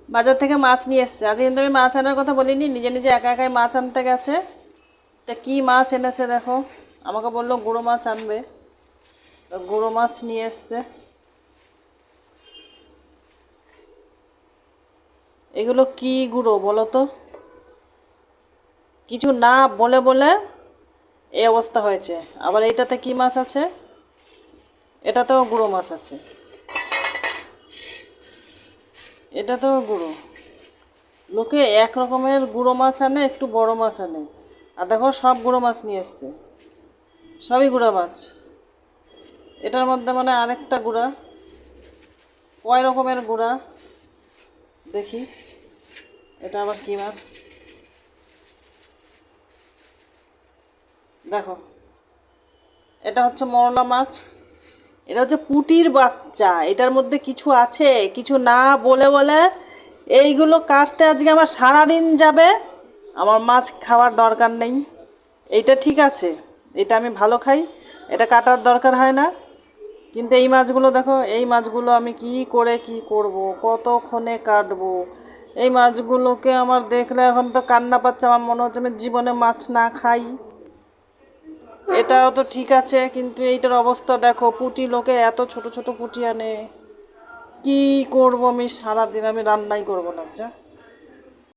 বাজার থেকে মাছ নিয়ে এসছে। আজকে কিন্তু আমি মাছ আনার কথা বলিনি, নিজে নিজে একা একাই মাছ আনতে গেছে। তা কী মাছ এনেছে দেখো, আমাকে বললো গুঁড়ো মাছ আনবে, তো গুঁড়ো মাছ নিয়ে এসছে। এগুলো কি গুঁড়ো বলো তো? কিছু না বলে বলে এই অবস্থা হয়েছে। আবার এইটাতে কি মাছ আছে? এটাতেও গুঁড়ো মাছ আছে, এটাতেও গুঁড়ো। লোকে এক রকমের গুঁড়ো মাছ আনে, একটু বড় মাছ আনে, আর দেখো সব গুঁড়ো মাছ নিয়ে এসছে, সবই গুঁড়ো মাছ। এটার মধ্যে মানে আরেকটা গুঁড়া, কয় রকমের গুঁড়া দেখি। এটা আবার কি মাছ দেখো, এটা হচ্ছে মরলা মাছ। এটা হচ্ছে পুঁটির বাচ্চা, এটার মধ্যে কিছু আছে, কিছু না বলে বলে এইগুলো কাটতে আজকে আমার সারা দিন যাবে। আমার মাছ খাওয়ার দরকার নেই, এইটা ঠিক আছে, এটা আমি ভালো খাই, এটা কাটার দরকার হয় না। কিন্তু এই মাছগুলো দেখো, এই মাছগুলো আমি কি করে কি করব, কতক্ষণে কাটবো। এই মাছগুলোকে আমার দেখলে এখন তো কান্না পাচ্ছে, আমার মনে হচ্ছে আমি জীবনে মাছ না খাই। এটাও তো ঠিক আছে, কিন্তু এইটার অবস্থা দেখো, পুঁটি লোকে এত ছোট ছোট পুঁটি আনে। কি করব আমি সারাদিন, আমি রান্নাই করবো না যা।